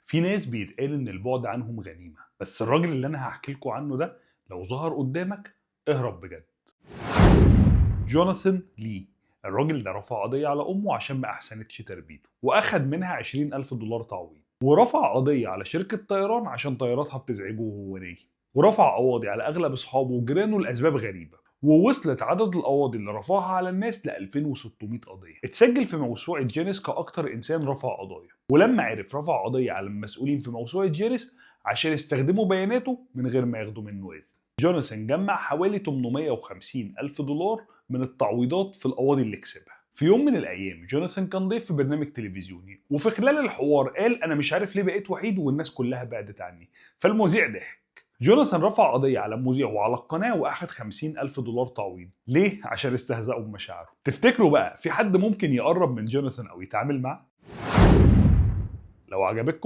في ناس بيتقال إن البعد عنهم غنيمة، بس الراجل اللي أنا هاحكي لكم عنه ده لو ظهر قدامك اهرب بجد. جوناثان لي، الراجل ده رفع قضية على أمه عشان ما أحسنتش تربيته وأخد منها 20,000 دولار تعويض، ورفع قضية على شركة طيران عشان طياراتها بتزعجه وهو نايم، ورفع قواضي على أغلب أصحابه وجيرانه لأسباب غريبة، ووصلت عدد القواضي اللي رفعها على الناس ل 2600 قضية. اتسجل في موسوعة جينيس كأكتر إنسان رفع قضايا، ولما عرف رفع قضية على المسؤولين في موسوعة جينيس عشان يستخدموا بياناته من غير ما ياخدوا منه إذن. جوناثان جمع حوالي 850 ألف دولار من التعويضات في القواضي اللي كسبها. في يوم من الأيام جوناثان كان ضيف في برنامج تلفزيوني، وفي خلال الحوار قال أنا مش عارف ليه بقيت وحيد والناس كلها بعدت عني، فالمذيع ضحك. جوناثان رفع قضية على المذيع وعلى القناة وأخد 50 ألف دولار تعويض. ليه؟ عشان استهزأوا بمشاعره. تفتكروا بقى في حد ممكن يقرب من جوناثان أو يتعامل معاه؟ لو عجبتكم